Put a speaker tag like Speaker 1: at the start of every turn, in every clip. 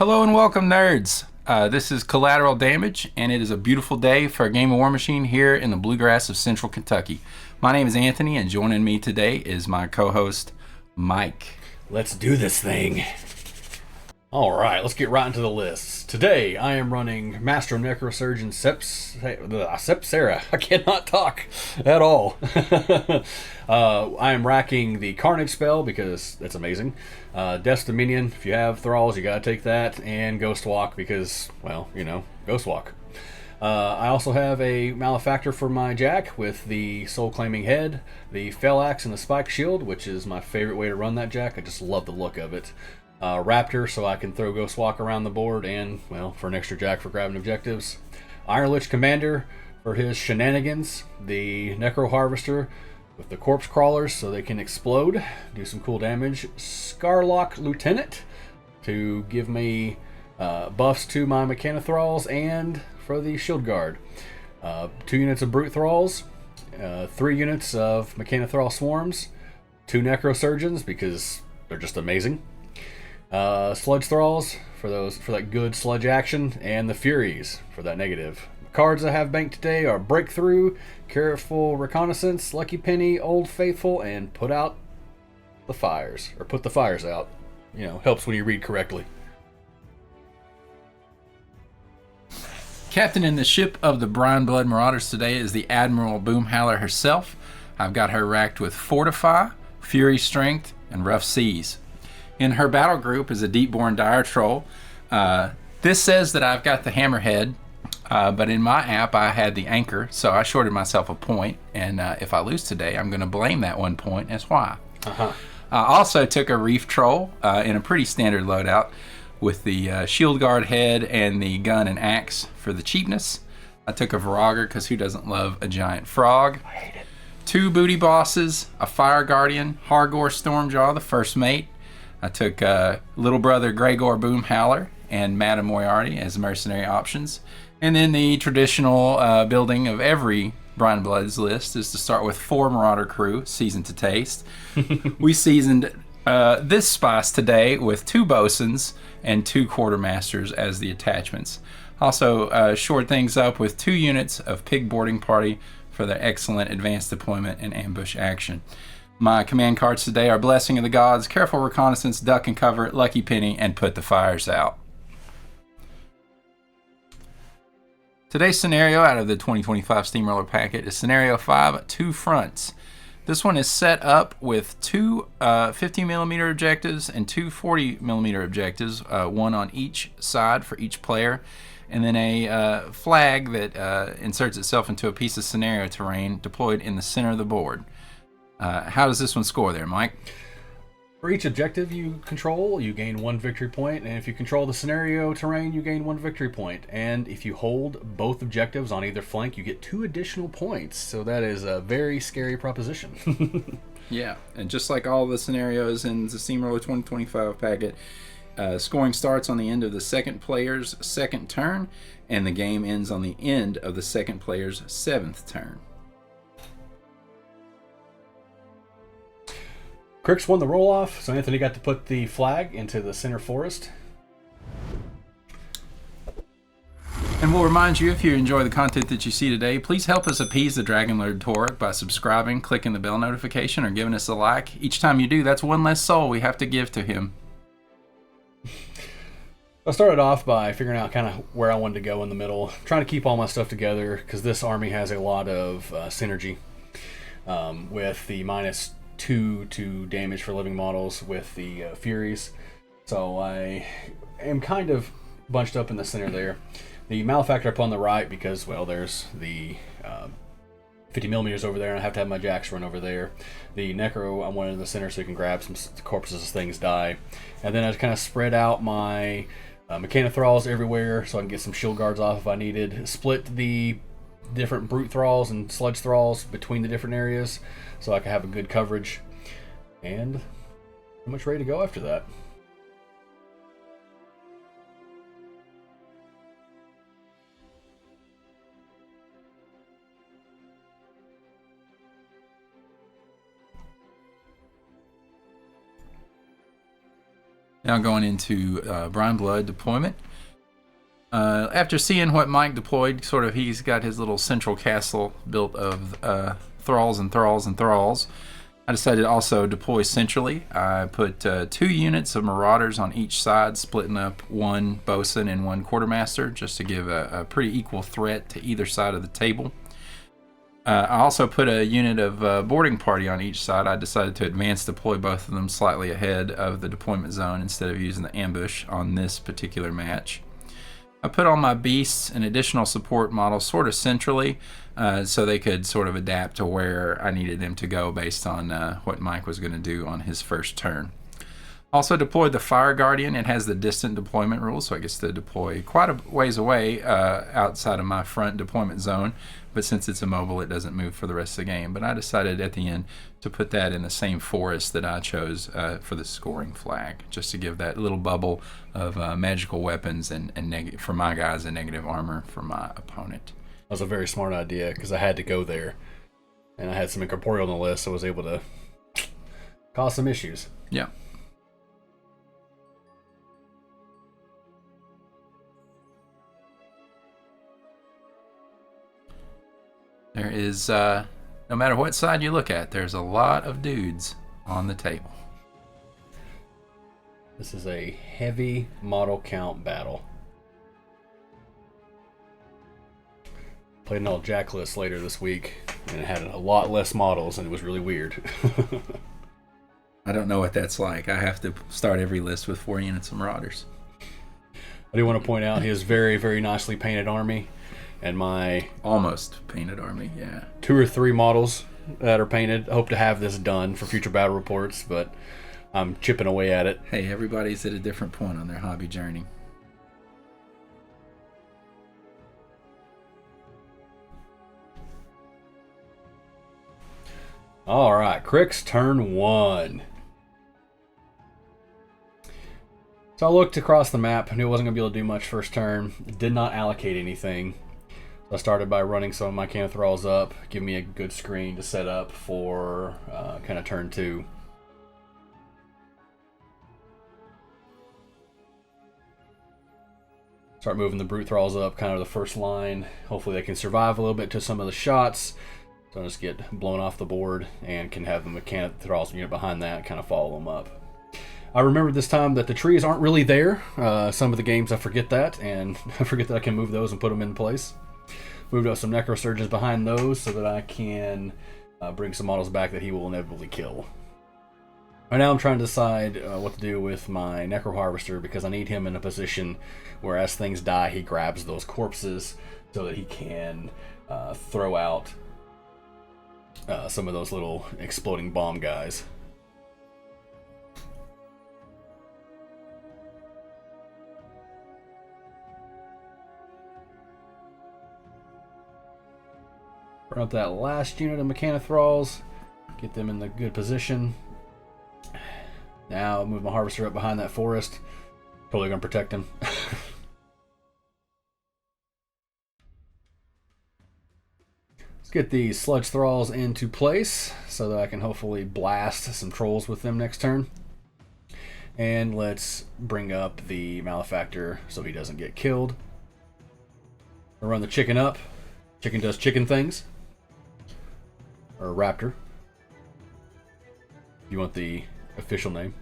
Speaker 1: Hello and welcome, nerds. This is Collateral Damage, and it is a beautiful day for a game of Warmachine here in the bluegrass of central Kentucky. My name is Anthony, and joining me today is my co-host, Mike.
Speaker 2: Let's do this thing. Alright, let's get right into the lists. Today, I am running Master Necrosurgeon Sepsira. I cannot talk at all. I am racking the Carnage spell because that's amazing. Death's Dominion, if you have Thralls, you gotta take that. And Ghost Walk because, well, you know, Ghost Walk. I also have a Malefactor for my Jack with the Soul Claiming Head, the Fell Axe, and the Spike Shield, which is my favorite way to run that Jack. I just love the look of it. Raptor, so I can throw Ghost Walk around the board, and, well, for an extra Jack for grabbing objectives. Iron Lich Commander for his shenanigans. The Necro Harvester with the Corpse Crawlers so they can explode, do some cool damage. Scarlock Lieutenant to give me buffs to my Mechana Thralls, and for the Shield Guard. 2 units of Brute Thralls, 3 units of Mechana Thrall Swarms, 2 Necrosurgeons because they're just amazing. Sludge Thralls for that good sludge action, and the Furies for that negative. Cards I have banked today are Breakthrough, Careful Reconnaissance, Lucky Penny, Old Faithful, and Put Out the Fires, or Put the Fires Out. You know, helps when you read correctly.
Speaker 1: Captain in the ship of the Brineblood Marauders today is the Admiral Boomhowler herself. I've got her racked with Fortify, Fury Strength, and Rough Seas. In her battle group is a Deepborn Dire Troll. This says that I've got the Hammerhead, but in my app I had the Anchor, so I shorted myself a point, and if I lose today, I'm going to blame that 1 point as why. I also took a Reef Troll in a pretty standard loadout with the Shield Guard head and the gun and axe for the cheapness. I took a Virager because who doesn't love a giant frog? I hate it. 2 Booty Bosses, a Fire Guardian, Hargor Stormjaw, the first mate. I took Little Brother Gregor Boomhowler and Madame Moriarty as mercenary options. And then the traditional building of every Brineblood's list is to start with 4 Marauder crew, seasoned to taste. We seasoned this spice today with 2 bosuns and 2 quartermasters as the attachments. Also shored things up with 2 units of Pig Boarding Party for their excellent advanced deployment and ambush action. My command cards today are Blessing of the Gods, Careful Reconnaissance, Duck and Cover, Lucky Penny, and Put the Fires Out. Today's scenario out of the 2025 Steamroller packet is Scenario 5, 2 Fronts. This one is set up with 2 50mm objectives and 2 40mm objectives, one on each side for each player, and then a flag that inserts itself into a piece of scenario terrain deployed in the center of the board. How does this one score there, Mike?
Speaker 2: For each objective you control, you gain 1 victory point, and if you control the scenario terrain, you gain 1 victory point. And if you hold both objectives on either flank, you get 2 additional points. So that is a very scary proposition.
Speaker 1: Yeah, and just like all the scenarios in the Steamroller 2025 packet, scoring starts on the end of the second player's second turn, and the game ends on the end of the second player's 7th turn.
Speaker 2: Cryx won the roll-off, so Anthony got to put the flag into the center forest.
Speaker 1: And we'll remind you, if you enjoy the content that you see today, please help us appease the Dragon Lord Torek by subscribing, clicking the bell notification, or giving us a like. Each time you do, that's 1 less soul we have to give to him.
Speaker 2: I started off by figuring out kind of where I wanted to go in the middle, trying to keep all my stuff together, because this army has a lot of synergy with the -2 to damage for living models with the Furies. So I am kind of bunched up in the center there. The Malefactor up on the right because, well, there's the 50mm over there, and I have to have my Jacks run over there. The Necro, I want in the center so you can grab some corpses as things die. And then I kind of spread out my Mechana Thralls everywhere so I can get some Shield Guards off if I needed. Split the different Brute Thralls and Sludge Thralls between the different areas so I can have a good coverage. And pretty much ready to go after that.
Speaker 1: Now going into Brineblood Deployment. After seeing what Mike deployed, he's got his little central castle built of thralls and thralls and thralls. I decided to also deploy centrally. I put 2 units of marauders on each side, splitting up 1 bosun and 1 quartermaster, just to give a pretty equal threat to either side of the table. I also put a unit of boarding party on each side. I decided to advance deploy both of them slightly ahead of the deployment zone instead of using the ambush on this particular match. I put all my beasts and additional support models sort of centrally, so they could sort of adapt to where I needed them to go based on what Mike was going to do on his first turn. Also deployed the Fire Guardian. It has the distant deployment rule, so it gets to deploy quite a ways away outside of my front deployment zone, but since it's immobile, it doesn't move for the rest of the game. But I decided at the end to put that in the same forest that I chose for the scoring flag, just to give that little bubble of magical weapons and for my guys and negative armor for my opponent.
Speaker 2: That was a very smart idea, because I had to go there, and I had some incorporeal on the list, so I was able to cause some issues.
Speaker 1: Yeah. There is, no matter what side you look at, there's a lot of dudes on the table.
Speaker 2: This is a heavy model count battle. Played an old Jack list later this week, and it had a lot less models, and it was really weird.
Speaker 1: I don't know what that's like. I have to start every list with 4 units of Marauders.
Speaker 2: I do want to point out his very, very nicely painted army, and my
Speaker 1: almost painted army, yeah.
Speaker 2: 2 or 3 models that are painted. I hope to have this done for future battle reports, but I'm chipping away at it.
Speaker 1: Hey, everybody's at a different point on their hobby journey.
Speaker 2: All right, Cryx Turn 1. So I looked across the map, knew I wasn't going to be able to do much first turn. Did not allocate anything. So I started by running some of my Can of Thralls up, give me a good screen to set up for kind of turn 2. Start moving the Brute Thralls up, kind of the first line. Hopefully they can survive a little bit to some of the shots. So I just get blown off the board and can have the Mechanic Thralls unit behind that, kind of follow them up. I remember this time that the trees aren't really there. Some of the games I forget that, and I forget that I can move those and put them in place. Moved up some Necrosurgeons behind those so that I can bring some models back that he will inevitably kill. Right now I'm trying to decide what to do with my Necro Harvester, because I need him in a position where as things die he grabs those corpses so that he can throw out some of those little exploding bomb guys. Run up that last unit of Mechanic Thralls, get them in the good position. Now move my Harvester up behind that forest. Totally gonna protect him. Let's get these Sludge Thralls into place so that I can hopefully blast some trolls with them next turn. And let's bring up the Malefactor so he doesn't get killed. I'll run the chicken up. Chicken does chicken things. Or Raptor. You want the official name.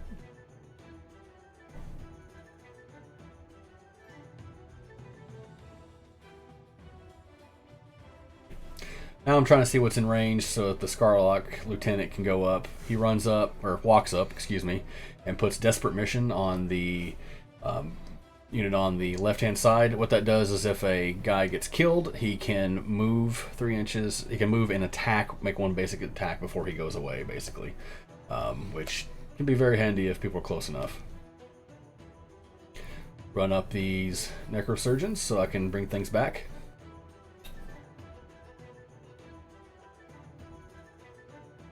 Speaker 2: Now I'm trying to see what's in range so that the Scarlock Lieutenant can go up. He runs up, or walks up, excuse me, and puts Desperate Mission on the unit on the left-hand side. What that does is if a guy gets killed, he can move 3 inches. He can move and attack, make 1 basic attack before he goes away, basically. Which can be very handy if people are close enough. Run up these Necrosurgeons so I can bring things back.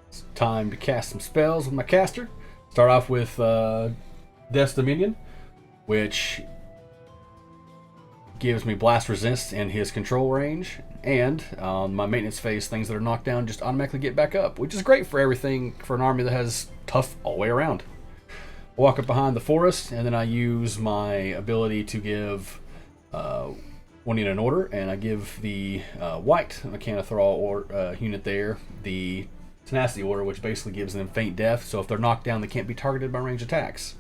Speaker 2: It's time to cast some spells with my caster. Start off with Death's Dominion, which gives me blast resist in his control range, and on my maintenance phase, things that are knocked down just automatically get back up, which is great for everything, for an army that has tough all the way around. walk up behind the forest, and then I use my ability to give one unit an order, and I give the white Mechanothrall unit there the Tenacity order, which basically gives them faint death, so if they're knocked down, they can't be targeted by ranged attacks.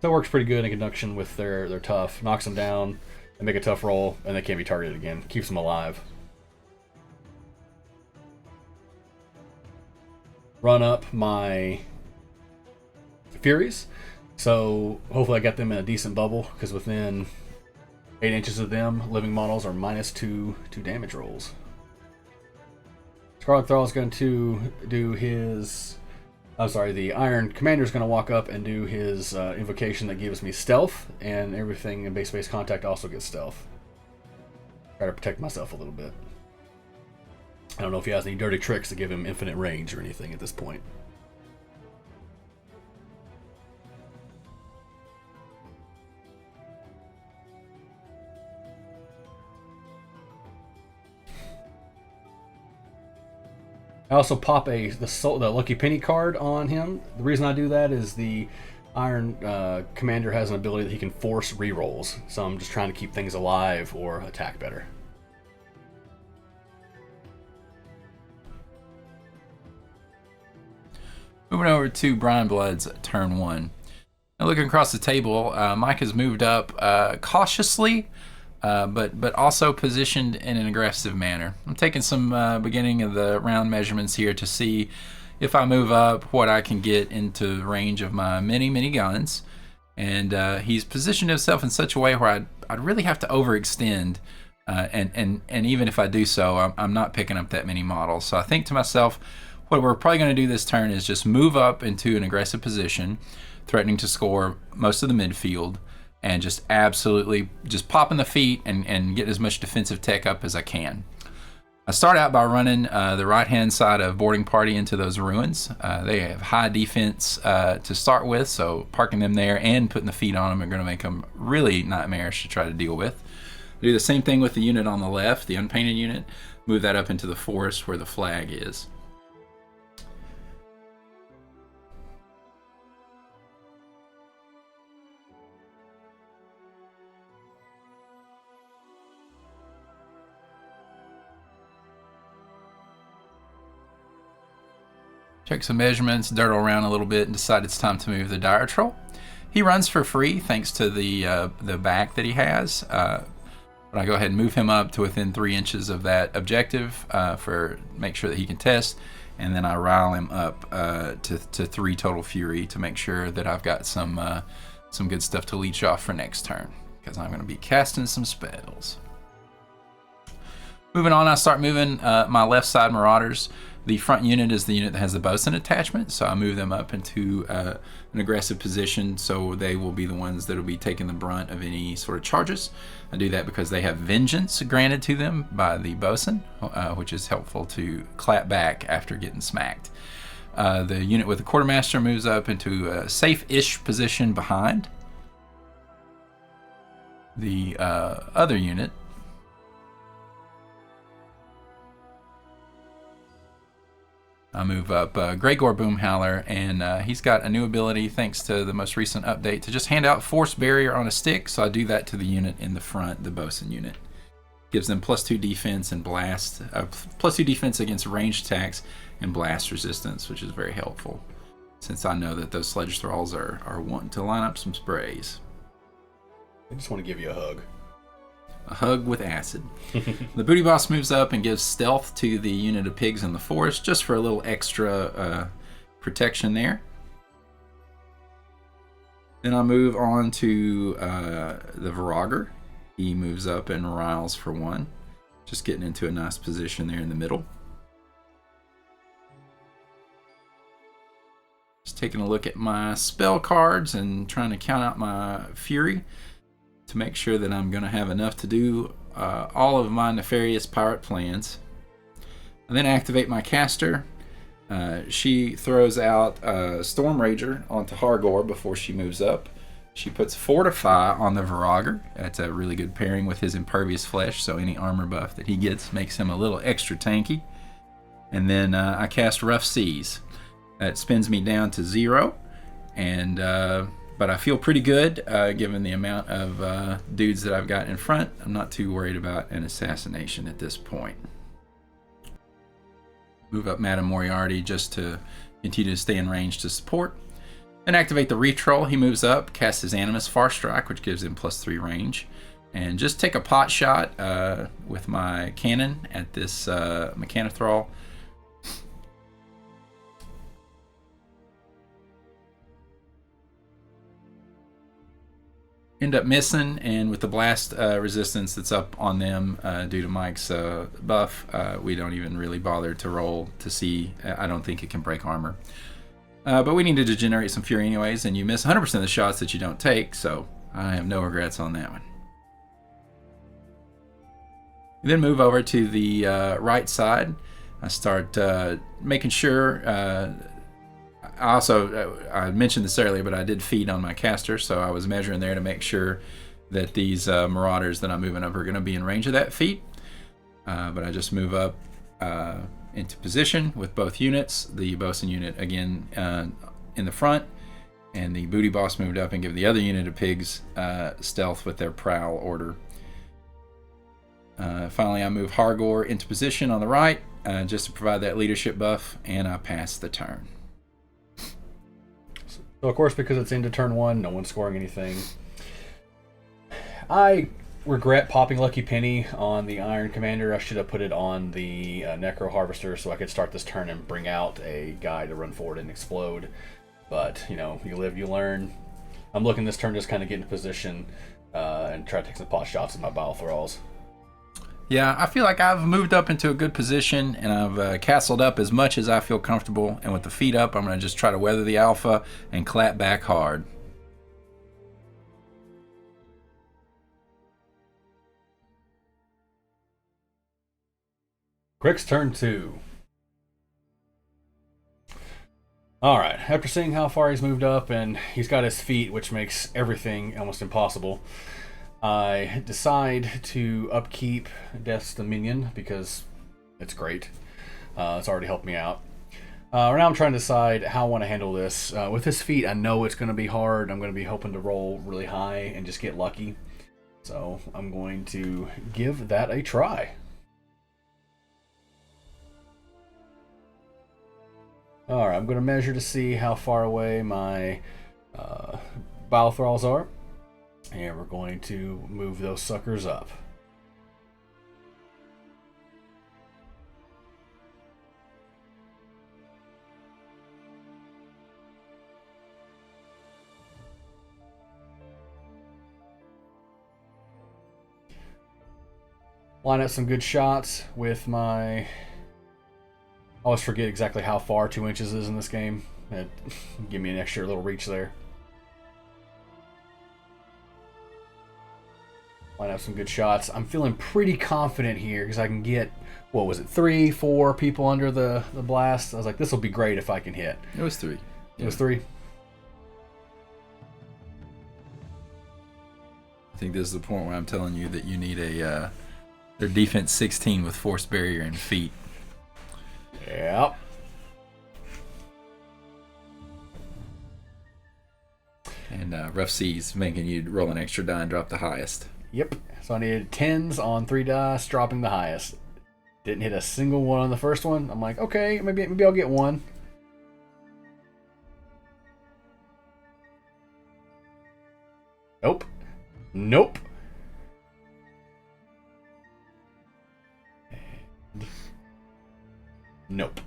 Speaker 2: So it works pretty good in conjunction with their tough. Knocks them down, they make a tough roll, and they can't be targeted again. Keeps them alive. Run up my Furies. So hopefully I got them in a decent bubble, because within 8 inches of them, living models are -2 damage rolls. Scarlet Thrall is going to do his... I'm sorry, the Iron Commander is going to walk up and do his invocation that gives me stealth, and everything in base contact also gets stealth. Try to protect myself a little bit. I don't know if he has any dirty tricks to give him infinite range or anything at this point. I also pop the Lucky Penny card on him. The reason I do that is the Iron Commander has an ability that he can force rerolls, so I'm just trying to keep things alive or attack better.
Speaker 1: Moving over to Brineblood's turn 1. Now looking across the table, Mike has moved up cautiously, but also positioned in an aggressive manner. I'm taking some beginning of the round measurements here to see if I move up what I can get into the range of my many guns. And he's positioned himself in such a way where I'd really have to overextend, and even if I do so, I'm not picking up that many models. So I think to myself, what we're probably going to do this turn is just move up into an aggressive position, threatening to score most of the midfield, and just absolutely just popping the feet and get as much defensive tech up as I can. I start out by running the right-hand side of boarding party into those ruins. They have high defense to start with, so parking them there and putting the feet on them are going to make them really nightmarish to try to deal with. I do the same thing with the unit on the left, the unpainted unit. Move that up into the forest where the flag is. Check some measurements, dirtle around a little bit, and decide it's time to move the Dire Troll. He runs for free thanks to the back that he has. But I go ahead and move him up to within 3 inches of that objective make sure that he can test, and then I rile him up to 3 total fury to make sure that I've got some good stuff to leech off for next turn, because I'm going to be casting some spells. Moving on, I start moving my left side Marauders. The front unit is the unit that has the bosun attachment, so I move them up into an aggressive position, so they will be the ones that will be taking the brunt of any sort of charges. I do that because they have vengeance granted to them by the bosun, which is helpful to clap back after getting smacked. The unit with the quartermaster moves up into a safe-ish position behind the other unit. I move up Gregor Boomhowler, and he's got a new ability thanks to the most recent update to just hand out Force Barrier on a stick, so I do that to the unit in the front, the bosun unit. Gives them +2 defense and blast, +2 defense against ranged attacks and blast resistance, which is very helpful, since I know that those sledge thralls are wanting to line up some sprays.
Speaker 2: I just want to give you a hug.
Speaker 1: A hug with acid. The booty boss moves up and gives stealth to the unit of pigs in the forest, just for a little extra protection there. Then I move on to the Virager. He moves up and riles for 1, just getting into a nice position there in the middle. Just taking a look at my spell cards and trying to count out my fury to make sure that I'm going to have enough to do all of my nefarious pirate plans. I then activate my caster. She throws out Storm Rager onto Hargor before she moves up. She puts Fortify on the Virager. That's a really good pairing with his Impervious Flesh, so any armor buff that he gets makes him a little extra tanky. And then I cast Rough Seas. That spins me down to 0, and But I feel pretty good given the amount of dudes that I've got in front. I'm not too worried about an assassination at this point. Move up Madame Moriarty just to continue to stay in range to support. Then activate the Retroll. He moves up, casts his Animus Far Strike, which gives him +3 range. And just take a pot shot with my cannon at this Mechanothrall. End up missing, and with the blast resistance that's up on them due to Mike's buff, we don't even really bother to roll to see. I don't think it can break armor. But we needed to generate some fury anyways, and you miss 100% of the shots that you don't take, so I have no regrets on that one. Then move over to the right side. I start making sure. I mentioned this earlier, but I did feed on my caster, so I was measuring there to make sure that these Marauders that I'm moving up are going to be in range of that feat. But I just move up into position with both units. The bosun unit again in the front, and the booty boss moved up and give the other unit of pigs stealth with their prowl order. Finally, I move Hargor into position on the right just to provide that leadership buff, and I pass the turn.
Speaker 2: So of course, because it's into turn 1, no one's scoring anything. I regret popping Lucky Penny on the Iron Commander. I should have put it on the Necro Harvester so I could start this turn and bring out a guy to run forward and explode. But, you know, you live, you learn. I'm looking this turn just kind of get into position and try to take some pot shots at my Bile Thralls.
Speaker 1: Yeah, I feel like I've moved up into a good position, and I've castled up as much as I feel comfortable. And with the feet up, I'm going to just try to weather the alpha and clap back hard.
Speaker 2: Cryx turn 2. Alright, after seeing how far he's moved up, and he's got his feet, which makes everything almost impossible, I decide to upkeep Death's Dominion because it's great. It's already helped me out. Now I'm trying to decide how I want to handle this. With his feet, I know it's going to be hard. I'm going to be hoping to roll really high and just get lucky. So I'm going to give that a try. Alright, I'm going to measure to see how far away my Bile Thralls are. And we're going to move those suckers up. Line up some good shots with my... I always forget exactly how far 2 inches is in this game. It give me an extra little reach there. Line up some good shots. I'm feeling pretty confident here because I can get, what was it, 3, 4 people under the blast. I was like, this will be great if I can hit.
Speaker 1: It was 3.
Speaker 2: It was 3.
Speaker 1: I think this is the point where I'm telling you that you need a their defense 16 with force barrier and feet.
Speaker 2: Yep.
Speaker 1: And rough seas making you roll an extra die and drop the highest.
Speaker 2: Yep. So I needed 10s on 3 dice, dropping the highest. Didn't hit a single one on the first one. I'm like, okay, maybe I'll get 1. Nope. Nope. And nope.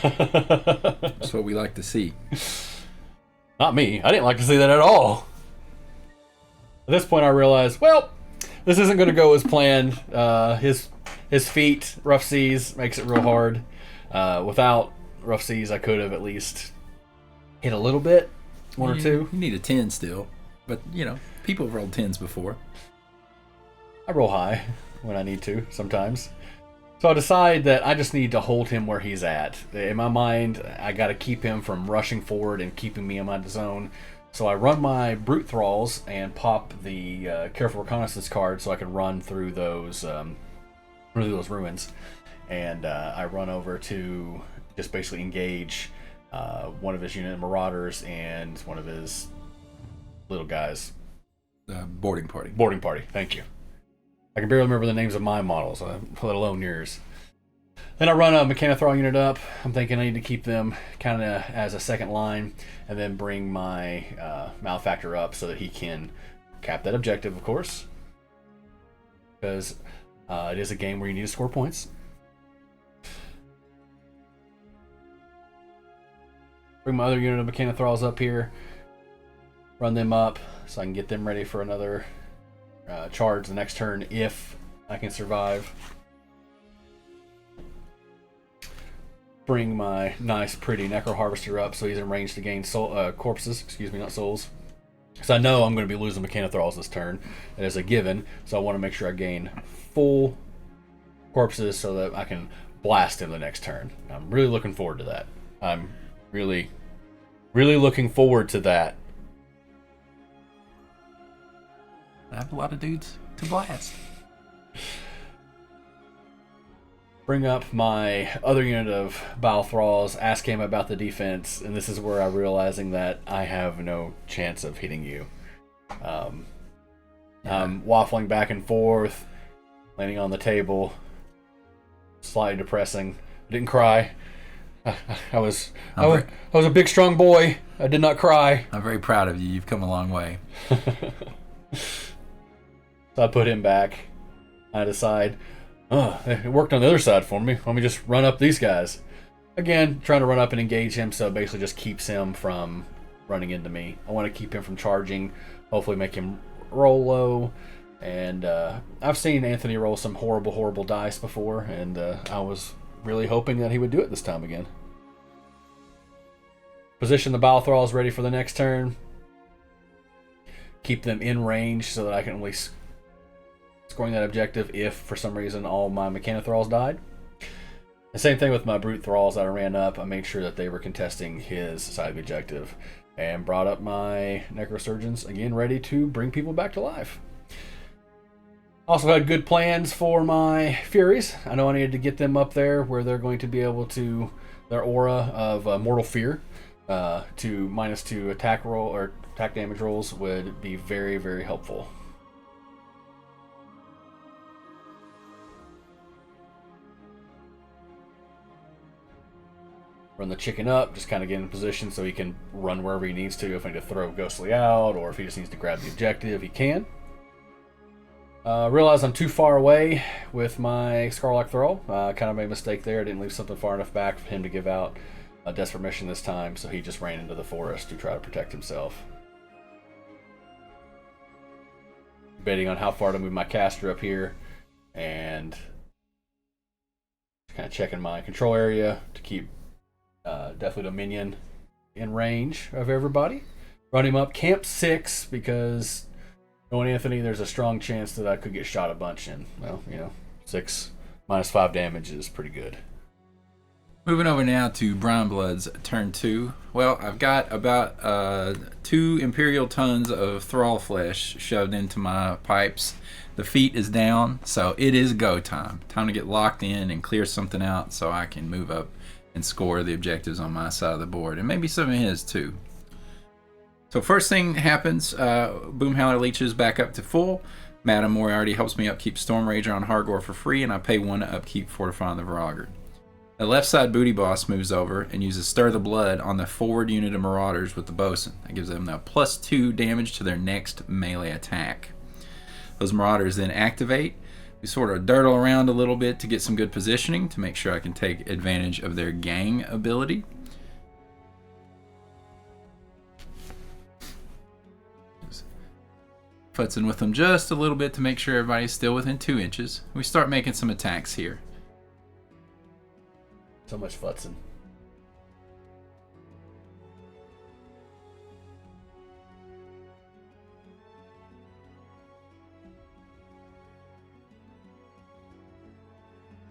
Speaker 1: That's what we like to see.
Speaker 2: Not me. I didn't like to see that at all. At this point I realized, well, this isn't going to go as planned. His feet, rough seas, makes it real hard. Without rough seas, I could have at least hit a little bit, 1 or 2.
Speaker 1: You need a 10 still, but you know, people have rolled 10s before.
Speaker 2: I roll high when I need to sometimes. So I decide that I just need to hold him where he's at. In my mind, I got to keep him from rushing forward and keeping me in my zone. So I run my Brute Thralls and pop the Careful Reconnaissance card so I can run through those ruins. And I run over to just basically engage one of his unit Marauders and one of his little guys.
Speaker 1: Boarding party.
Speaker 2: Boarding party. Thank you. I can barely remember the names of my models, let alone yours. Then I run a Mechanothrall unit up. I'm thinking I need to keep them kind of as a second line, and then bring my Malefactor up so that he can cap that objective, of course, because it is a game where you need to score points. Bring my other unit of Mechanothralls up here, run them up so I can get them ready for another charge the next turn if I can survive. Bring my nice, pretty Necro Harvester up so he's in range to gain corpses, excuse me, not souls. Because I know I'm going to be losing Mechanothralls this turn. That is a given, so I want to make sure I gain full corpses so that I can blast him the next turn. I'm really looking forward to that. I'm really, really looking forward to that.
Speaker 1: I have a lot of dudes to blast.
Speaker 2: Bring up my other unit of Bile Thralls, ask him about the defense, and this is where I'm realizing that I have no chance of hitting you. I'm waffling back and forth, landing on the table, slightly depressing. I didn't cry. I was a big, strong boy. I did not cry.
Speaker 1: I'm very proud of you. You've come a long way.
Speaker 2: So I put him back. I decide, it worked on the other side for me. Let me just run up these guys. Again, trying to run up and engage him, so it basically just keeps him from running into me. I want to keep him from charging, hopefully make him roll low. And I've seen Anthony roll some horrible, horrible dice before, and I was really hoping that he would do it this time again. Position the Bile Thralls ready for the next turn. Keep them in range so that I can at least scoring that objective if for some reason all my Mechanothralls died. The same thing with my Brute Thralls that I ran up. I made sure that they were contesting his side of the objective, and brought up my Necrosurgeons again, ready to bring people back to life. Also had good plans for my Furies. I know I needed to get them up there where they're going to be able to, their aura of Mortal Fear to -2 attack roll or attack damage rolls would be very, very helpful. Run the chicken up, just kind of get in position so he can run wherever he needs to. If I need to throw Ghostly out, or if he just needs to grab the objective, he can. Realize I'm too far away with my Scarlock Thrall. Kind of made a mistake there. I didn't leave something far enough back for him to give out a Desperate Mission this time, so he just ran into the forest to try to protect himself. Debating on how far to move my caster up here, and just kind of checking my control area to keep definitely Dominion in range of everybody. Run him up, camp 6, because knowing Anthony, there's a strong chance that I could get shot a bunch, and, well, 6 -5 damage is pretty good.
Speaker 1: Moving over now to Brineblood's turn 2. Well, I've got about 2 Imperial tons of thrall flesh shoved into my pipes. The feet is down, so it is go time. Time to get locked in and clear something out so I can move up and score the objectives on my side of the board, and maybe some of his too. So first thing happens, Boomhowler leeches back up to full. Madame Moriarty helps me upkeep Storm Rager on Hargor for free, and I pay 1 to upkeep Fortifying the Virager. The left side booty boss moves over and uses Stir the Blood on the forward unit of Marauders with the Bosun. That gives them now +2 damage to their next melee attack. Those Marauders then activate. We sort of dirtle around a little bit to get some good positioning to make sure I can take advantage of their gang ability. Just futzing with them just a little bit to make sure everybody's still within 2 inches. We start making some attacks here.
Speaker 2: So much futzing.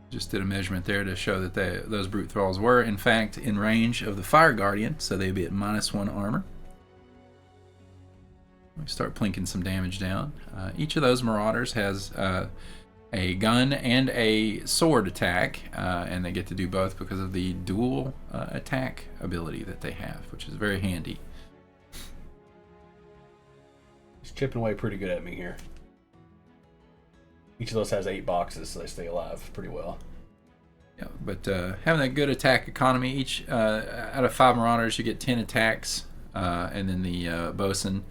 Speaker 1: Just did a measurement there to show that those Brute Thralls were, in fact, in range of the Fire Guardian, so they'd be at -1 armor. We start plinking some damage down. Each of those Marauders has a gun and a sword attack, and they get to do both because of the dual attack ability that they have, which is very handy.
Speaker 2: chipping away pretty good at me here. Each of those has 8 boxes, so they stay alive pretty well.
Speaker 1: Yeah, but having that good attack economy, each out of 5 Marauders, you get 10 attacks, and then the bosun.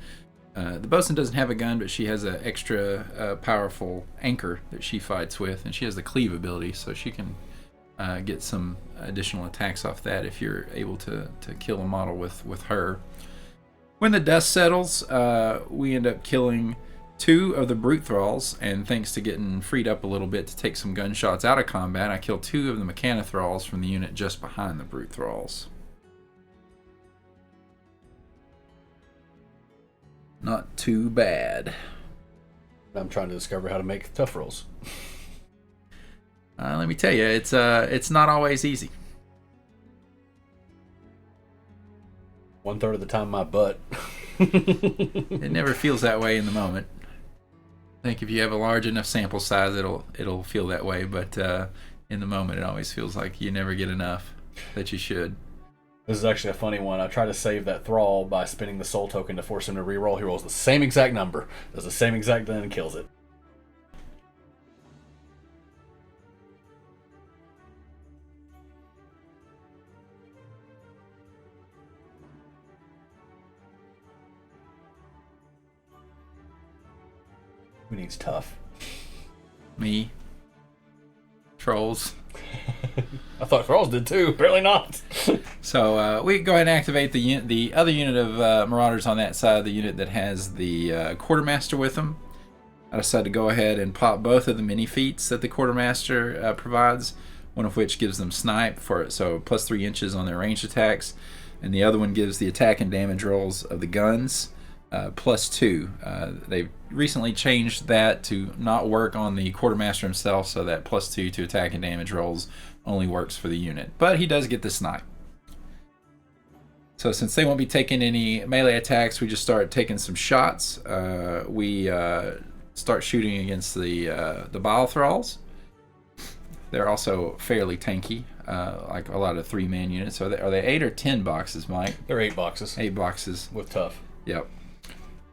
Speaker 1: The bosun doesn't have a gun, but she has an extra powerful anchor that she fights with, and she has the cleave ability, so she can get some additional attacks off that if you're able to kill a model with her. When the dust settles, we end up killing 2 of the brute thralls, and thanks to getting freed up a little bit to take some gunshots out of combat, I killed 2 of the mechana thralls from the unit just behind the brute thralls. Not too bad.
Speaker 2: I'm trying to discover how to make tough rolls.
Speaker 1: Let me tell you, it's not always easy.
Speaker 2: 1/3 of the time, my butt.
Speaker 1: It never feels that way in the moment. I think if you have a large enough sample size, it'll feel that way. But in the moment, it always feels like you never get enough that you should.
Speaker 2: This is actually a funny one. I try to save that thrall by spinning the soul token to force him to reroll. He rolls the same exact number, does the same exact thing, and kills it. Who needs tough?
Speaker 1: Me. Trolls.
Speaker 2: I thought thralls did too. Apparently not.
Speaker 1: So we go ahead and activate the other unit of Marauders on that side, the unit that has the Quartermaster with them. I decided to go ahead and pop both of the mini feats that the Quartermaster provides, one of which gives them snipe, so plus 3 inches on their ranged attacks, and the other one gives the attack and damage rolls of the guns plus 2. They've recently changed that to not work on the Quartermaster himself, so that plus 2 to attack and damage rolls only works for the unit. But he does get the snipe. So since they won't be taking any melee attacks, we just start taking some shots. We start shooting against the Bile Thralls. They're also fairly tanky, like a lot of 3-man units. Are they 8 or 10 boxes, Mike?
Speaker 2: They're 8 boxes.
Speaker 1: 8 boxes.
Speaker 2: With tough.
Speaker 1: Yep.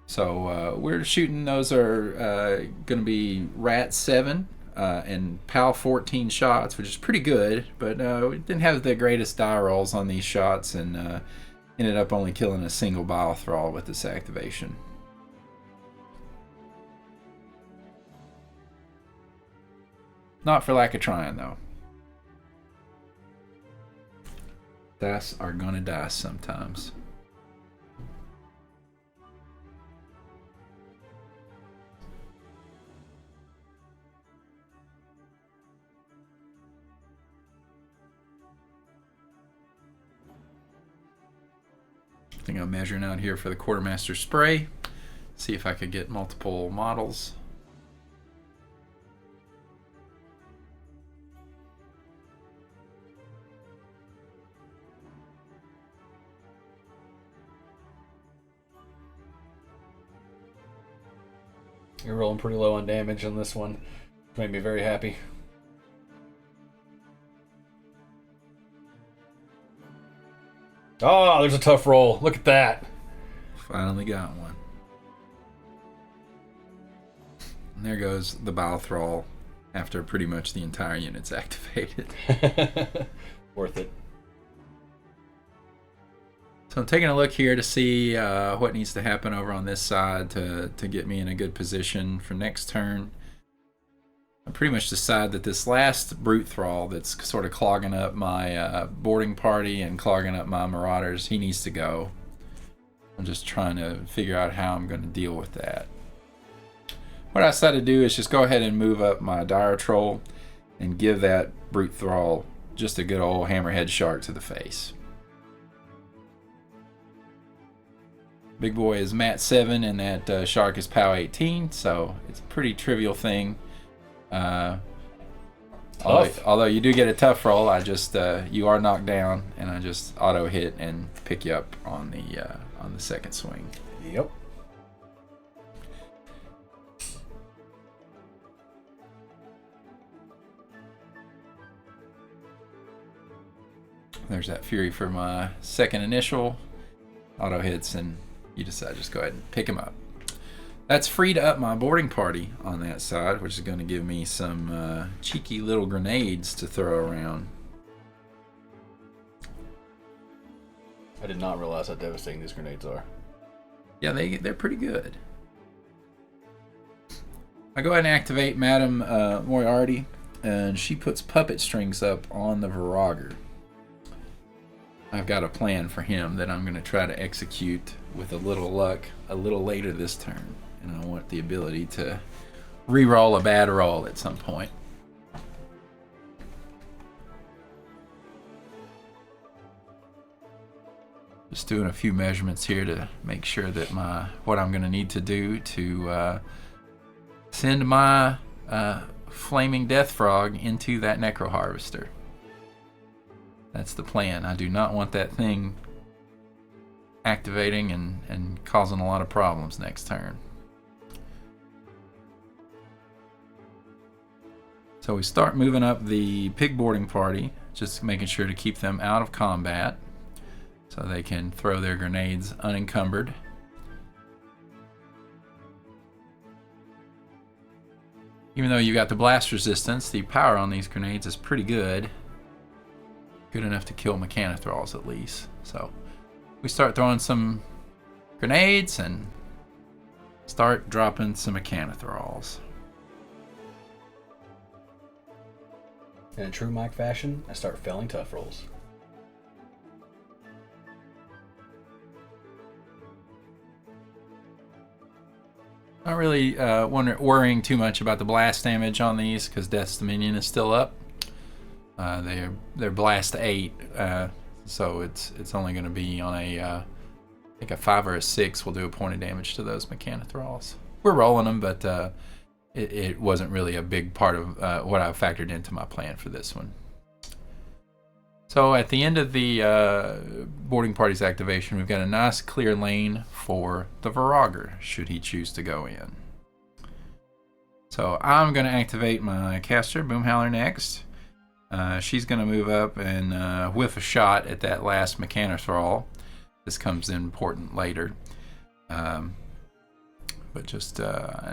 Speaker 1: So we're shooting, those are going to be Rat 7 and PAL 14 shots, which is pretty good, but we didn't have the greatest die rolls on these shots, and ended up only killing a single Bile Thrall with this activation. Not for lack of trying, though. Dice are gonna die sometimes. I think I'm measuring out here for the Quartermaster spray. See if I could get multiple models.
Speaker 2: You're rolling pretty low on damage on this one. Made me very happy. Oh, there's a tough roll. Look at that.
Speaker 1: Finally got one. And there goes the Bile Thrall after pretty much the entire unit's activated.
Speaker 2: Worth it.
Speaker 1: So I'm taking a look here to see what needs to happen over on this side to get me in a good position for next turn. I pretty much decide that this last Brute Thrall that's sort of clogging up my boarding party and clogging up my Marauders, he needs to go. I'm just trying to figure out how I'm going to deal with that. What I decided to do is just go ahead and move up my Dire Troll and give that Brute Thrall just a good old Hammerhead Shark to the face. Big boy is Mat 7 and that Shark is POW 18, so it's a pretty trivial thing. Although you do get a tough roll, I just you are knocked down, and I just auto hit and pick you up on the second swing.
Speaker 2: Yep.
Speaker 1: There's that Fury for my second initial. Auto hits, and you decide just go ahead and pick him up. That's freed up my boarding party on that side, which is going to give me some cheeky little grenades to throw around.
Speaker 2: I did not realize how devastating these grenades are.
Speaker 1: Yeah, they're pretty good. I go ahead and activate Madame Moriarty, and she puts puppet strings up on the Virager. I've got a plan for him that I'm going to try to execute with a little luck a little later this turn. And I want the ability to re-roll a bad roll at some point. Just doing a few measurements here to make sure that what I'm going to need to do to send my flaming death frog into that necro harvester. That's the plan. I do not want that thing activating and causing a lot of problems next turn. So we start moving up the pig boarding party, just making sure to keep them out of combat so they can throw their grenades unencumbered. Even though you got the blast resistance, the power on these grenades is pretty good. Good enough to kill Mechanothralls at least. So we start throwing some grenades and start dropping some Mechanothralls.
Speaker 2: In true Mike fashion, I start failing tough rolls.
Speaker 1: Not really worrying too much about the blast damage on these because Death's Dominion is still up. They're blast 8, so it's only going to be on I think a 5 or a 6 will do a point of damage to those Mechanothralls. We're rolling them, but it wasn't really a big part of what I factored into my plan for this one. So at the end of the boarding party's activation, we've got a nice clear lane for the Virager, should he choose to go in. So I'm going to activate my caster, Boomhowler, next. She's going to move up and whiff a shot at that last Mechanothrall. This comes in important later. But just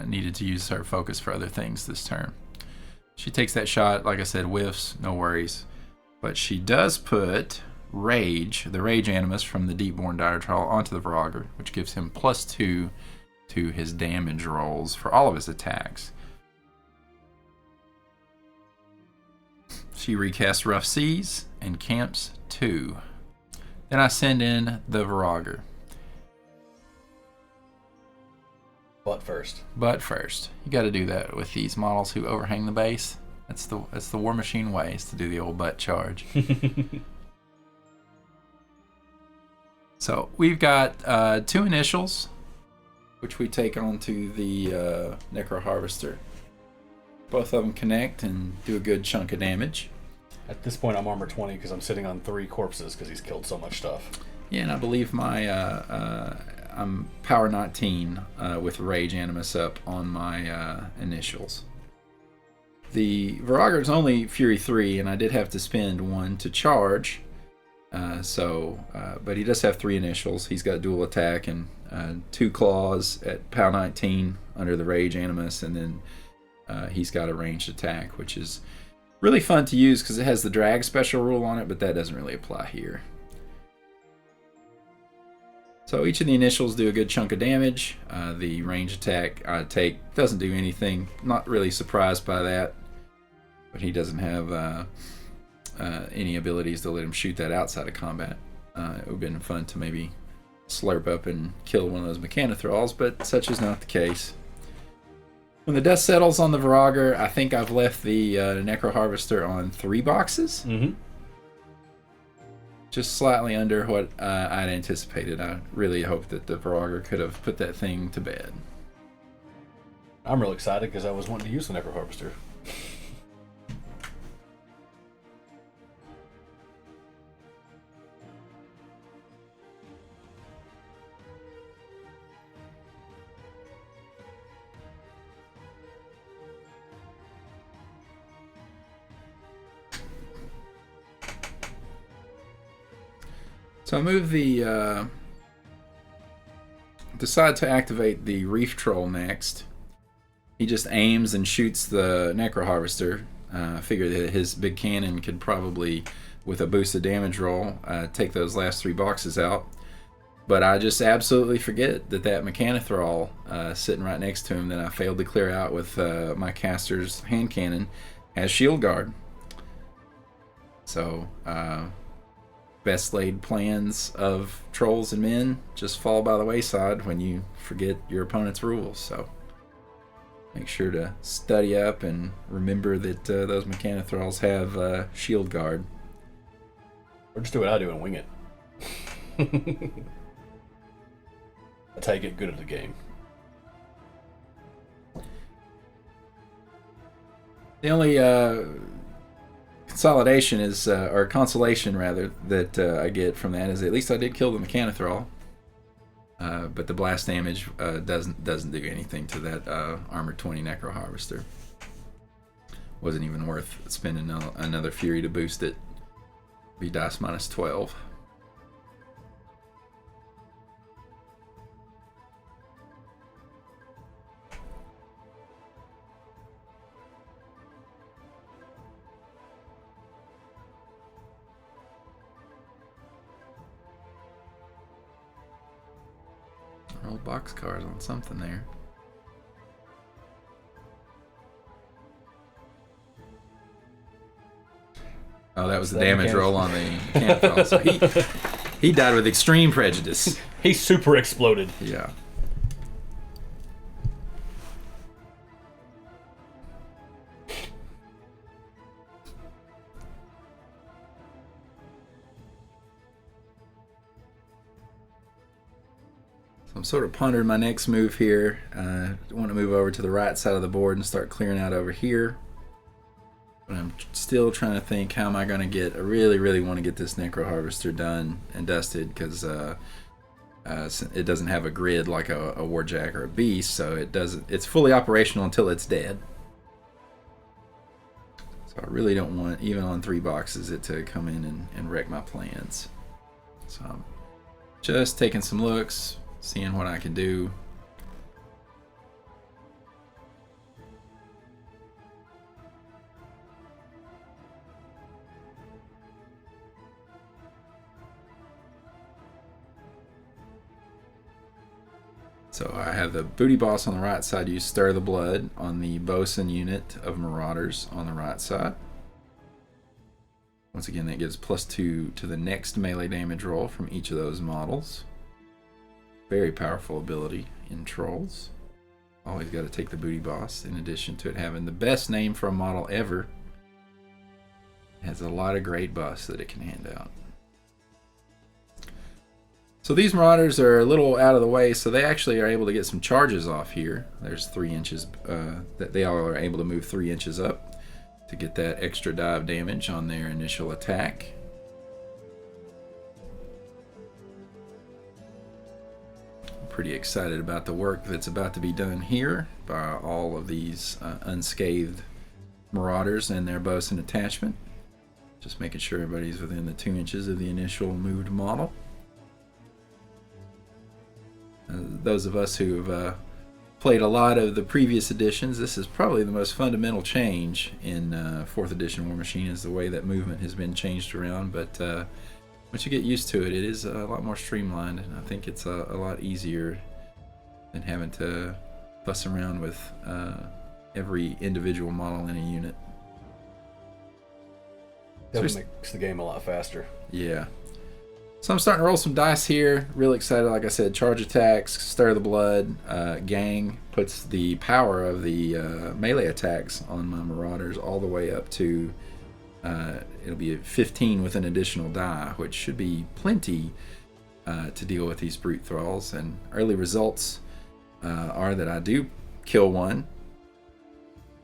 Speaker 1: needed to use her focus for other things this turn. She takes that shot, like I said, whiffs, no worries. But she does put Rage, the Rage Animus from the Deepborn Diretrol, onto the Virager, which gives him +2 to his damage rolls for all of his attacks. She recasts Rough Seas and camps 2. Then I send in the Virager.
Speaker 2: But first. You
Speaker 1: got to do that with these models who overhang the base. That's the Warmachine way, is to do the old butt charge. So we've got 2 initials, which we take onto the Necro Harvester. Both of them connect and do a good chunk of damage.
Speaker 2: At this point, I'm armor 20 because I'm sitting on 3 corpses because he's killed so much stuff.
Speaker 1: Yeah, and I believe my I'm power 19 with Rage Animus up on my initials. The Virager is only Fury 3, and I did have to spend 1 to charge. But he does have 3 initials. He's got dual attack and 2 claws at power 19 under the Rage Animus, and then he's got a ranged attack, which is really fun to use because it has the drag special rule on it, but that doesn't really apply here. So each of the initials do a good chunk of damage. The range attack I take doesn't do anything. Not really surprised by that. But he doesn't have any abilities to let him shoot that outside of combat. It would have been fun to maybe slurp up and kill one of those Mechanothralls, but such is not the case. When the dust settles on the Virager, I think I've left the Necro Harvester on 3 boxes.
Speaker 2: Mm-hmm.
Speaker 1: Just slightly under what I'd anticipated. I really hoped that the Virager could have put that thing to bed.
Speaker 2: I'm real excited because I was wanting to use the Necro Harvester.
Speaker 1: So I move the decide to activate the Reef Troll next. He just aims and shoots the Necro Harvester. I figured that his big cannon could probably, with a boosted damage roll, take those last 3 boxes out. But I just absolutely forget that Mechanothrall sitting right next to him that I failed to clear out with my caster's hand cannon has shield guard. So, best laid plans of trolls and men just fall by the wayside when you forget your opponent's rules. So, make sure to study up and remember that those Mechanothralls have shield guard.
Speaker 2: Or just do what I do and wing it. That's how you get good at the game.
Speaker 1: The only consolation is, or consolation rather, that I get from that is at least I did kill the Mechanothrall. But the blast damage doesn't do anything to that Armor 20 Necro Harvester. Wasn't even worth spending another Fury to boost it. Be dice minus 12. Roll box cards on something there. Oh, that was the damage roll on the Mechanothrall. So he died with extreme prejudice.
Speaker 2: He super exploded.
Speaker 1: Yeah. So I'm sort of pondering my next move here. I want to move over to the right side of the board and start clearing out over here. But I'm still trying to think, how am I going to get... I really want to get this Necro Harvester done and dusted, because it doesn't have a grid like a Warjack or a Beast, so it's fully operational until it's dead. So I really don't want, even on 3 boxes, it to come in and wreck my plans. So I'm just taking some looks, seeing what I can do. So I have the Booty Boss on the right side, use Stir the Blood on the Bosun unit of Marauders on the right side. Once again, that gives +2 to the next melee damage roll from each of those models. Very powerful ability in Trolls. Always got to take the Booty Boss, in addition to it having the best name for a model ever. It has a lot of great buffs that it can hand out. So these Marauders are a little out of the way, so they actually are able to get some charges off here. There's 3 inches, that they all are able to move 3 inches up to get that extra dive damage on their initial attack. I'm pretty excited about the work that's about to be done here by all of these unscathed Marauders and their Bosun attachment. Just making sure everybody's within the 2 inches of the initial moved model. Those of us who have played a lot of the previous editions, this is probably the most fundamental change in 4th edition Warmachine, is the way that movement has been changed around. But once you get used to it, it is a lot more streamlined, and I think it's a lot easier than having to fuss around with every individual model in a unit.
Speaker 2: Definitely makes the game a lot faster.
Speaker 1: Yeah. So I'm starting to roll some dice here. Really excited, like I said, charge attacks, Stir the Blood, Gang puts the power of the melee attacks on my Marauders all the way up to, it'll be a 15 with an additional die, which should be plenty to deal with these Brute Thralls. And early results are that I do kill one,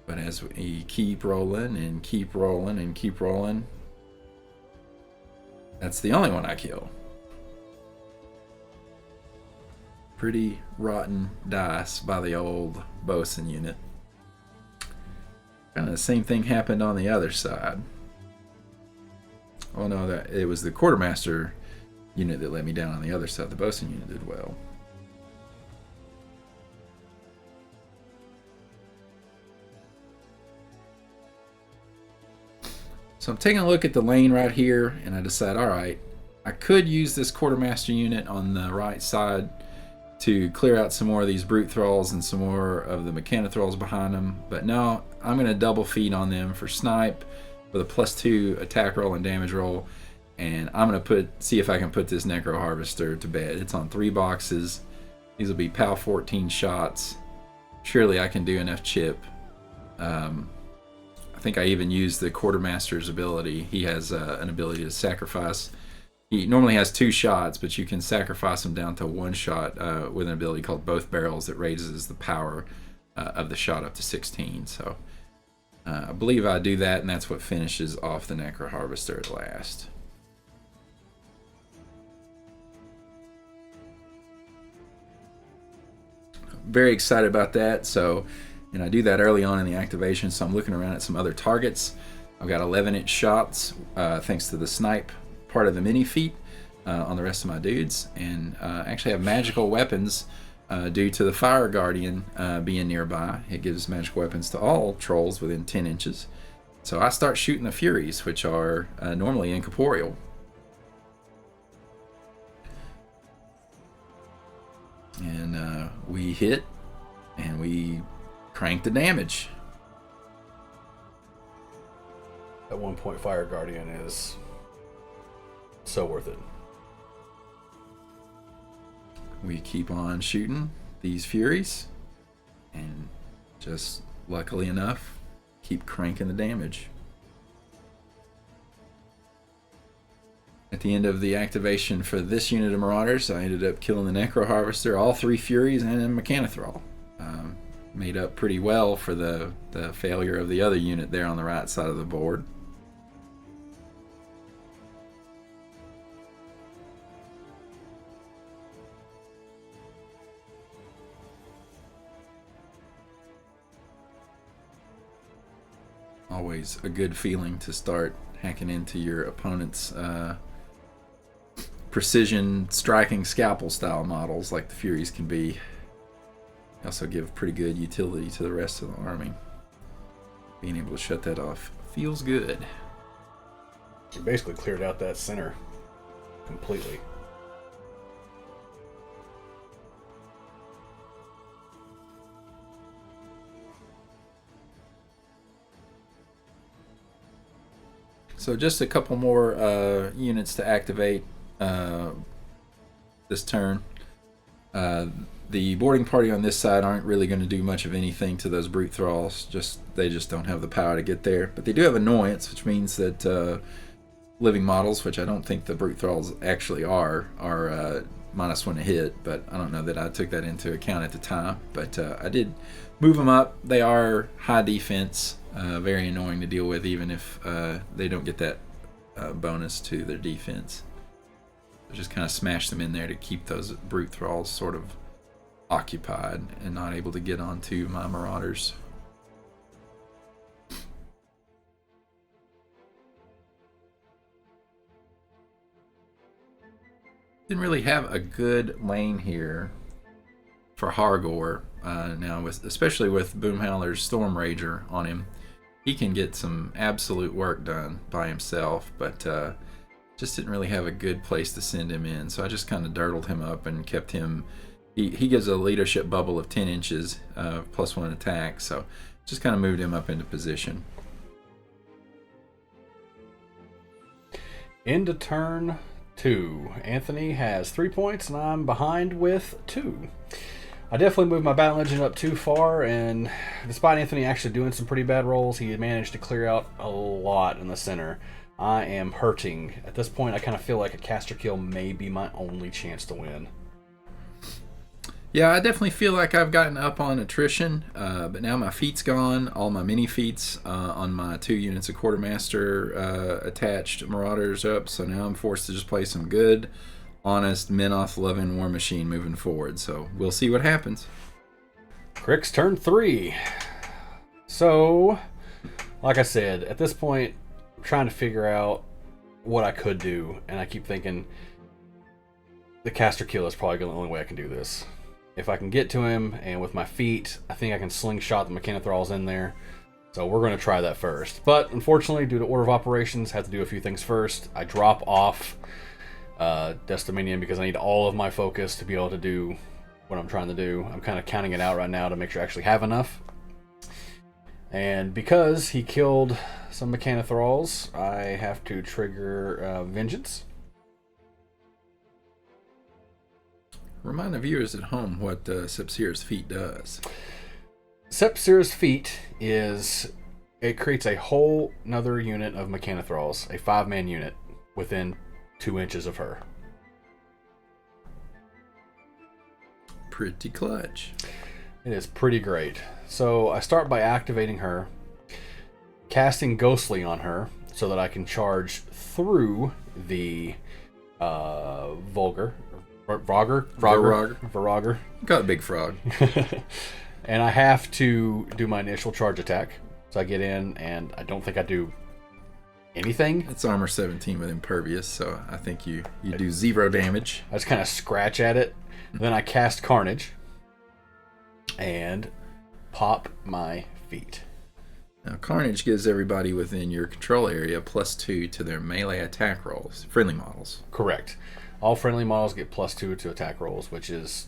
Speaker 1: but as we keep rolling and keep rolling and keep rolling, that's the only one I kill. Pretty rotten dice by the old Bosun unit. Kind of the same thing happened on the other side. Oh no, it was the Quartermaster unit that let me down on the other side. The Bosun unit did well. So I'm taking a look at the lane right here, and I decide, all right, I could use this quartermaster unit on the right side to clear out some more of these brute thralls and some more of the mechana thralls behind them. But no, I'm going to double feed on them for snipe with a +2 attack roll and damage roll. And I'm going to see if I can put this Necro Harvester to bed. It's on 3 boxes. These will be PAL 14 shots. Surely I can do enough chip. I think I even used the Quartermaster's ability. He has an ability to sacrifice. He normally has 2 shots, but you can sacrifice him down to 1 shot with an ability called Both Barrels that raises the power of the shot up to 16. So I believe I do that, and that's what finishes off the Necro Harvester at last. Very excited about that. So, and I do that early on in the activation, so I'm looking around at some other targets. I've got 11-inch shots thanks to the snipe part of the mini feat on the rest of my dudes, and actually have magical weapons due to the Fire Guardian being nearby. It gives magical weapons to all trolls within 10 inches. So I start shooting the Furies, which are normally incorporeal. And we hit, and we crank the damage.
Speaker 2: At one point, Fire Guardian is so worth it.
Speaker 1: We keep on shooting these Furies, and just luckily enough, keep cranking the damage. At the end of the activation for this unit of Marauders, I ended up killing the Necro Harvester, all 3 Furies, and a Mechana Thrall. Made up pretty well for the failure of the other unit there on the right side of the board. Always a good feeling to start hacking into your opponent's precision striking scalpel style models like the Furies can be. They also give pretty good utility to the rest of the army. Being able to shut that off feels good.
Speaker 2: You basically cleared out that center completely.
Speaker 1: So just a couple more units to activate this turn. The boarding party on this side aren't really going to do much of anything to those brute thralls. They just don't have the power to get there. But they do have annoyance, which means that living models, which I don't think the brute thralls actually are -1 to hit. But I don't know that I took that into account at the time. But I did move them up. They are high defense, very annoying to deal with, even if they don't get that bonus to their defense. Just kind of smash them in there to keep those brute thralls sort of occupied and not able to get onto my Marauders. Didn't really have a good lane here for Hargor now, especially with Boomhowler's Storm Rager on him. He can get some absolute work done by himself, but just didn't really have a good place to send him in. So I just kind of dirtled him up and kept him. He gives a leadership bubble of 10 inches, +1 attack. So just kind of moved him up into position.
Speaker 2: Into turn 2. Anthony has 3 points, and I'm behind with 2. I definitely moved my battle engine up too far, and despite Anthony actually doing some pretty bad rolls, he managed to clear out a lot in the center. I am hurting. At this point, I kind of feel like a caster kill may be my only chance to win.
Speaker 1: Yeah, I definitely feel like I've gotten up on attrition, but now my feat's gone. All my mini feats on my 2 units of Quartermaster attached Marauders up, so now I'm forced to just play some good, honest, Menoth-loving Warmachine moving forward. So we'll see what happens.
Speaker 2: Cryx turn 3. So, like I said, at this point, I'm trying to figure out what I could do, and I keep thinking the caster kill is probably the only way I can do this. If I can get to him, and with my feet, I think I can slingshot the Mechana Thralls in there. So we're going to try that first. But unfortunately, due to order of operations, have to do a few things first. I drop off Destominion because I need all of my focus to be able to do what I'm trying to do. I'm kind of counting it out right now to make sure I actually have enough. And because he killed some Mechanothralls, I have to trigger Vengeance.
Speaker 1: Remind the viewers at home what Sepsira's feat does.
Speaker 2: Sepsira's feat is, it creates a whole another unit of Mechanothralls, a 5-man unit, within 2 inches of her.
Speaker 1: Pretty clutch.
Speaker 2: It is pretty great. So I start by activating her, casting Ghostly on her, so that I can charge through the Virager.
Speaker 1: Got a big frog.
Speaker 2: And I have to do my initial charge attack. So I get in, and I don't think I do anything.
Speaker 1: It's armor 17 with impervious, so I think you do 0 damage.
Speaker 2: I just kind of scratch at it. Then I cast Carnage and pop my feet.
Speaker 1: Now, Carnage gives everybody within your control area +2 to their melee attack rolls, friendly models.
Speaker 2: Correct. All friendly models get +2 to attack rolls, which is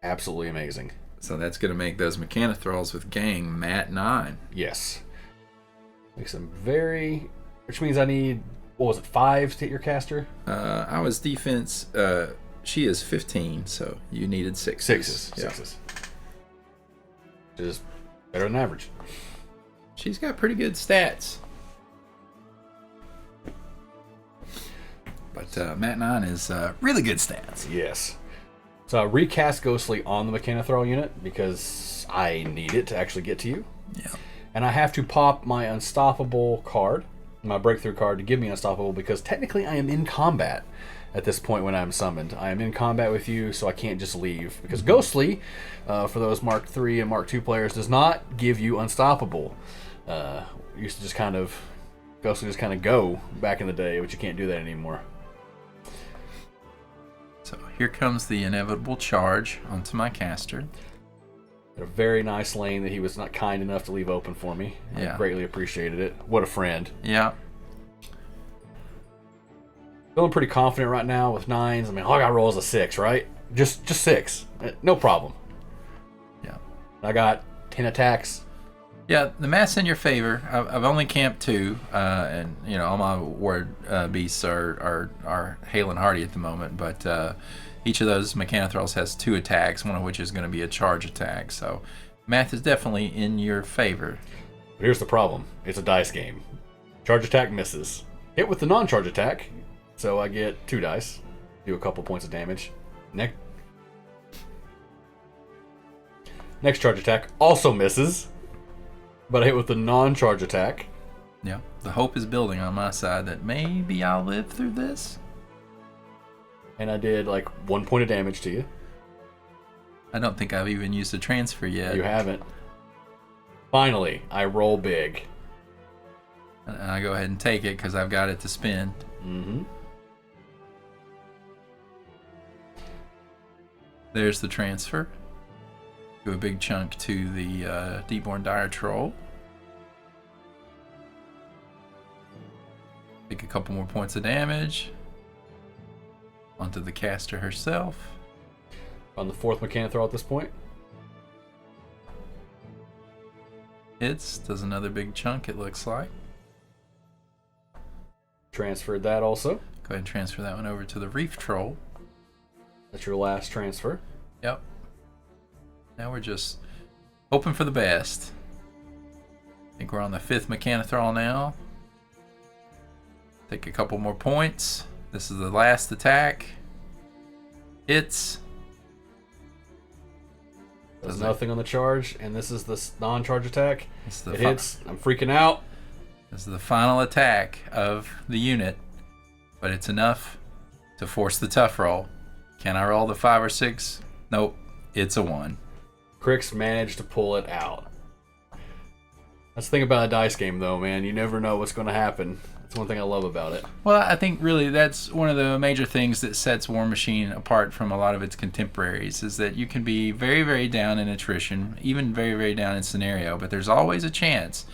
Speaker 2: absolutely amazing.
Speaker 1: So that's going to make those Mechanothralls with Gang Mat 9.
Speaker 2: Yes. Makes them very... Which means I need, what was it, 5 to hit your caster?
Speaker 1: I was defense... she is 15, so you needed 6s.
Speaker 2: Sixes.
Speaker 1: Yeah.
Speaker 2: Which is better than average.
Speaker 1: She's got pretty good stats. But Mat 9 is really good stats.
Speaker 2: Yes. So I recast Ghostly on the Mechanothrall unit because I need it to actually get to you.
Speaker 1: Yeah.
Speaker 2: And I have to pop my Unstoppable card, my Breakthrough card, to give me Unstoppable because technically I am in combat at this point when I'm summoned. I am in combat with you, so I can't just leave. Because Ghostly, for those Mark III and Mark II players, does not give you Unstoppable. Used to just kind of... Ghostly just kind of go back in the day, but you can't do that anymore.
Speaker 1: So here comes the inevitable charge onto my caster.
Speaker 2: A very nice lane that he was not kind enough to leave open for me.
Speaker 1: Yeah.
Speaker 2: I greatly appreciated it. What a friend.
Speaker 1: Yeah.
Speaker 2: Feeling pretty confident right now with 9s. I mean, all I got to roll is a 6, right? Just 6. No problem.
Speaker 1: Yeah.
Speaker 2: I got 10 attacks.
Speaker 1: Yeah, the math's in your favor. I've only camped 2, and you know all my ward beasts are hale and hearty at the moment. But each of those Mechanothralls has 2 attacks, one of which is going to be a charge attack. So math is definitely in your favor.
Speaker 2: But here's the problem: it's a dice game. Charge attack misses. Hit with the non-charge attack, so I get 2 dice. Do a couple points of damage. Next charge attack also misses. But I hit with the non-charge attack.
Speaker 1: Yeah, the hope is building on my side that maybe I'll live through this.
Speaker 2: And I did like 1 point of damage to you.
Speaker 1: I don't think I've even used a transfer yet.
Speaker 2: You haven't. Finally, I roll big.
Speaker 1: And I go ahead and take it because I've got it to spend.
Speaker 2: Mm-hmm.
Speaker 1: There's the transfer. Do a big chunk to the Deepborn Dire Troll. Take a couple more points of damage. Onto the caster herself.
Speaker 2: On the 4th Mechanothrall at this point.
Speaker 1: Hits. Does another big chunk, it looks like.
Speaker 2: Transferred that also.
Speaker 1: Go ahead and transfer that one over to the Reef Troll.
Speaker 2: That's your last transfer.
Speaker 1: Yep. Now we're just hoping for the best. I think we're on the 5th Mechanothrall now. Take a couple more points. This is the last attack. Hits.
Speaker 2: Does nothing on the charge, and this is the non-charge attack. It hits. I'm freaking out.
Speaker 1: This is the final attack of the unit, but it's enough to force the tough roll. Can I roll the 5 or 6? Nope. It's a 1.
Speaker 2: Cryx managed to pull it out. That's the thing about a dice game, though, man. You never know what's going to happen. That's one thing I love about it.
Speaker 1: Well, I think really that's one of the major things that sets Warmachine apart from a lot of its contemporaries is that you can be very, very down in attrition, even very, very down in scenario, but there's always a chance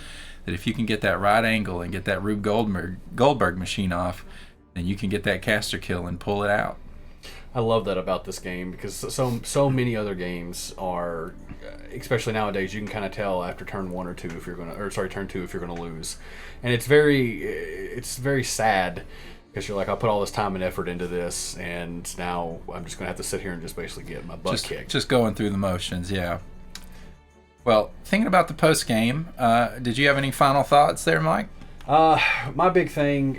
Speaker 1: that if you can get that right angle and get that Rube Goldberg machine off, then you can get that caster kill and pull it out.
Speaker 2: I love that about this game because so many other games are, especially nowadays, you can kind of tell after turn 1 or 2 if you're gonna, or sorry, turn 2 if you're gonna lose, and it's very sad because you're like, I put all this time and effort into this, and now I'm just gonna have to sit here and just basically get my butt kicked.
Speaker 1: Just going through the motions, yeah. Well, thinking about the post game, did you have any final thoughts there, Mike?
Speaker 2: My big thing,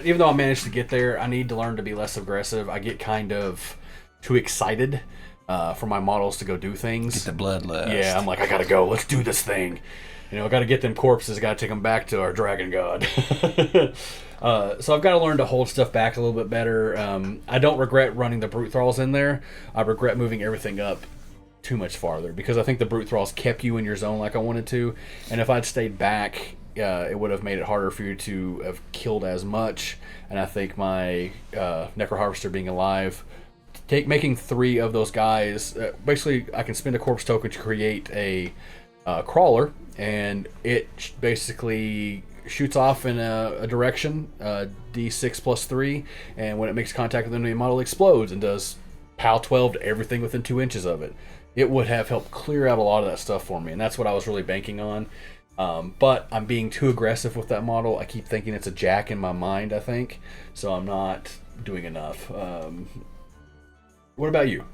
Speaker 2: even though I managed to get there, I need to learn to be less aggressive. I get kind of too excited for my models to go do things.
Speaker 1: Get the bloodlust.
Speaker 2: Yeah, I'm like, I gotta go. Let's do this thing. You know, I gotta get them corpses. I gotta take them back to our dragon god. So I've got to learn to hold stuff back a little bit better. I don't regret running the brute thralls in there. I regret moving everything up too much farther because I think the brute thralls kept you in your zone like I wanted to, and if I'd stayed back, it would have made it harder for you to have killed as much. And I think my Necro Harvester being alive, making 3 of those guys, basically I can spend a corpse token to create a crawler, and it basically shoots off in a direction, D6 plus 3, and when it makes contact with an enemy model, it explodes and does POW 12 to everything within 2 inches of it. It would have helped clear out a lot of that stuff for me, and that's what I was really banking on. But I'm being too aggressive with that model. I keep thinking it's a jack in my mind, I think, so I'm not doing enough. What about you?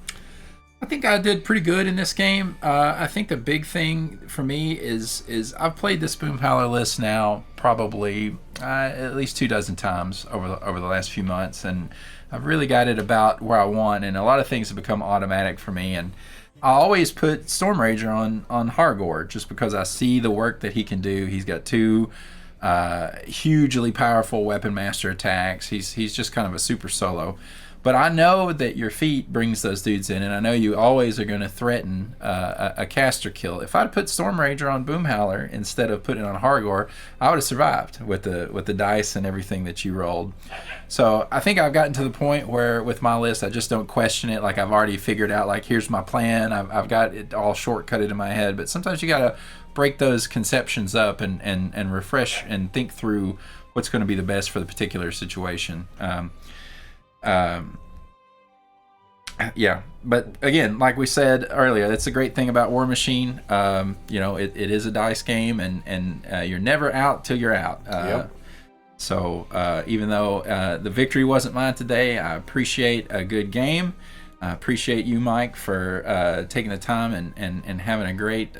Speaker 1: I think I did pretty good in this game. I think the big thing for me is I've played this Boomhowler list now probably at least 24 times over the last few months, and I've really got it about where I want, and a lot of things have become automatic for me. And I always put Stormrager on Hargor just because I see the work that he can do. He's got 2 hugely powerful weapon master attacks. He's just kind of a super solo. But I know that your feat brings those dudes in, and I know you always are going to threaten a caster kill. If I'd put Stormrager on Boomhowler instead of putting it on Hargor, I would have survived with the dice and everything that you rolled. So I think I've gotten to the point where with my list, I just don't question it. Like I've already figured out, like, here's my plan. I've got it all shortcutted in my head. But sometimes you got to break those conceptions up and refresh and think through what's going to be the best for the particular situation. Yeah, but again, like we said earlier, that's the great thing about Warmachine. You know, it is a dice game, and you're never out till you're out.
Speaker 2: Yep.
Speaker 1: So even though the victory wasn't mine today, I appreciate a good game. I appreciate you, Mike, for taking the time and having a great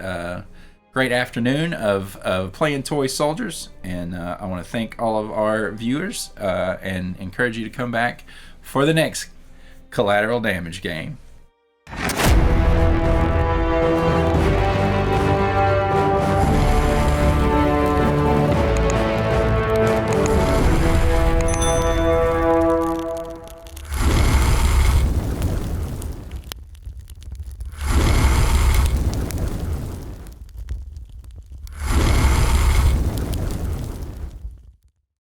Speaker 1: afternoon of playing Toy Soldiers. And I want to thank all of our viewers and encourage you to come back for the next Collateral Damage game.